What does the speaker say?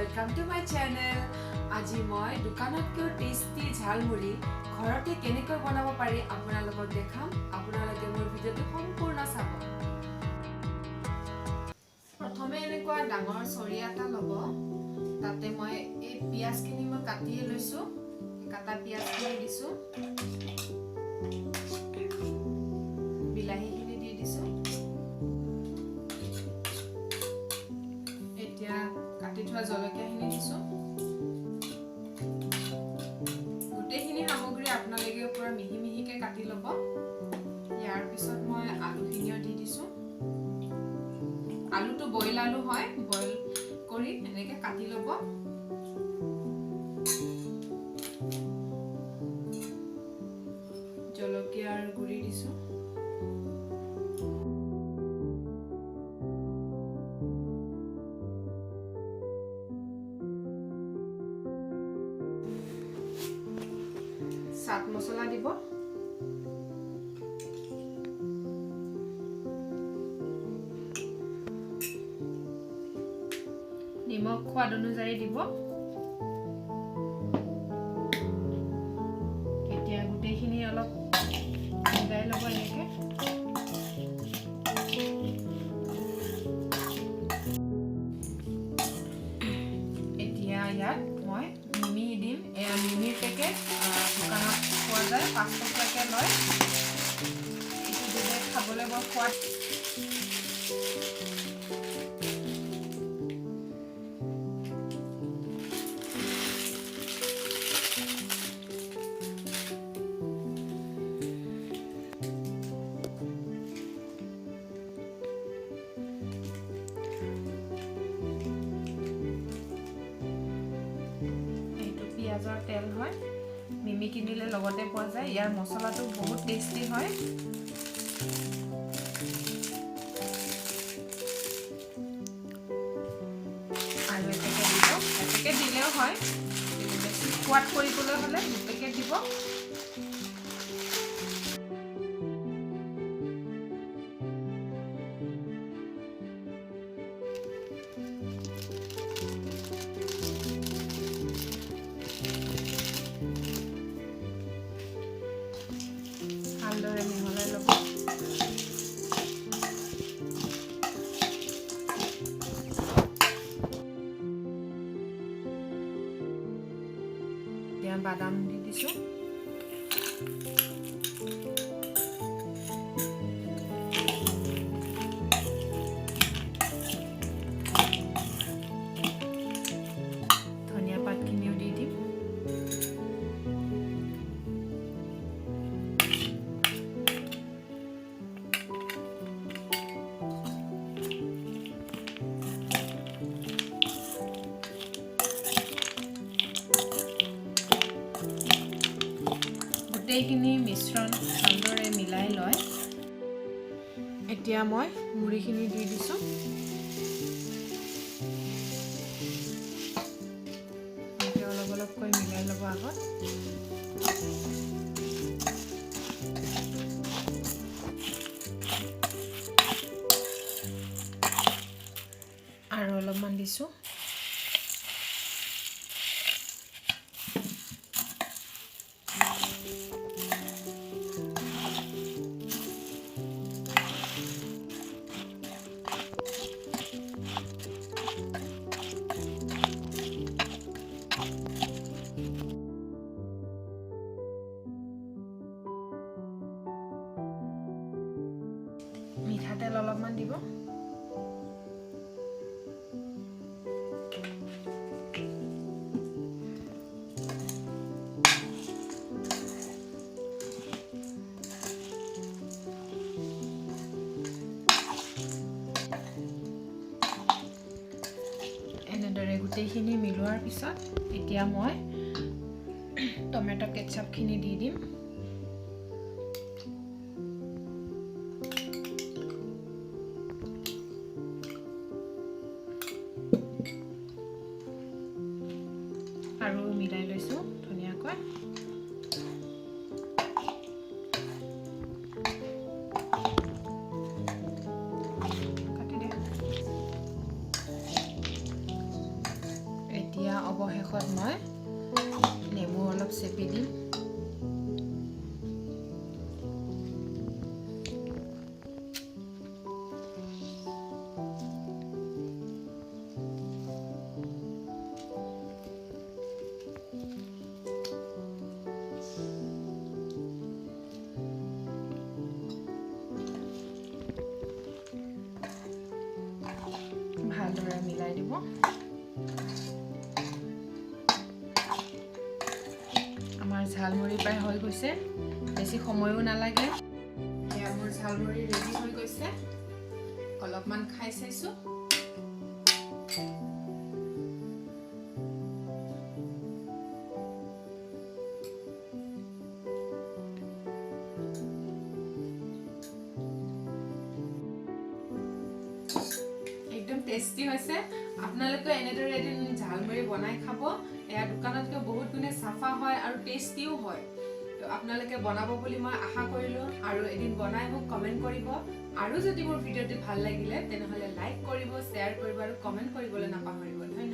Welcome to my channel. আজি মই দোকানত কিয় টেস্টি ঝালমুড়ি ঘৰতে কেনেকৈ বনাব পাৰি আপোনালোকক দেখাম। আপোনালোকে মোৰ ভিডিওটো সম্পূৰ্ণ চাব। প্ৰথমে এনেকুৱা ডাঙৰ চৰিয়া এটা ল'ব। তাতে মই এই পিয়াজখিনি মই কাটিয়ে লৈছো। কাটা পিয়াজখিনি দিছো। বিলাহীখিনি দি দিছো। এতিয়া কাটি থোৱা জলকীয়াখিনি দিছো। গোটেইখিনি সামগ্ৰী আপোনালোকে পুৰা মিহি মিহিকে কাটি ল'ব। ইয়াৰ পিছত মই আলুখিনিও দি দিছো। আলুটো বইল আলু হয়, বইল কৰি এনেকে কাটি ল'ব। জলকীয়াৰ গুৰি দিছো। চাট মছলা দিব। নিমখ সোৱাদ অনুযায়ী দিব। এতিয়া গোটেইখিনি অলপ মিলাই ল'ব এনেকে। এতিয়া ইয়াত মই মিমি দিম। এয়া মিমিৰ পেকেট দোকানত পোৱা যায়, 5 টকাকে লয়। এইটো দিলে খাবলৈ বৰ সোৱাদ। পিয়াজৰ তেল হয়, মিমি কিনিলে লগতে পোৱা যায়। ইয়াৰ মছলাটো বহুত টেষ্টি হয়। আৰু এপেকেট দিব। এপেকেট দিলেও হয়, বেছি সোৱাদ কৰিবলৈ হ'লে 2 পেকেট দিব। ভালদৰে মিহলাই ল'ব। এতিয়া বাদাম দি দিছো। ধনিয়া পাতখিনিও দি দিম। গোটেইখিনি মিশ্ৰণ ভালদৰে মিলাই লয়। এতিয়া মই মুড়িখিনি দি দিছো। অলপ অলপকৈ মিলাই ল'ব আগত। আৰু অলপমান দিছো। মিঠাতেল অলপমান দিব। এনেদৰে গোটেইখিনি মিলোৱাৰ পিছত এতিয়া মই টমেটো কেচাপখিনি দি দিম। আৰু মিলাই লৈছো ধুনীয়াকৈ। অৱশেষত মই নেমু অলপ চেপি দিম। ভালদৰে মিলাই দিব। আমাৰ ঝালমুড়ি প্ৰায় হৈ গৈছে, বেছি সময়ো নালাগে। এয়া মোৰ ঝালমুড়ি ৰেডি হৈ গৈছে। অলপমান খাই চাইছো। একদম টেষ্টি হৈছে। আপোনালোকে এনেদৰে এদিন ঝালমুড়ি বনাই খাব। এয়া দোকানতকৈ বহুত গুণে চাফা হয় আৰু টেষ্টিও হয়। তো আপোনালোকে বনাব বুলি মই আশা কৰিলোঁ আৰু এদিন বনাই মোক কমেণ্ট কৰিব। আৰু যদি মোৰ ভিডিঅ'টো ভাল লাগিলে তেনেহ'লে লাইক কৰিব, শ্বেয়াৰ কৰিব আৰু কমেণ্ট কৰিবলৈ নাপাহৰিব। ধন্যবাদ।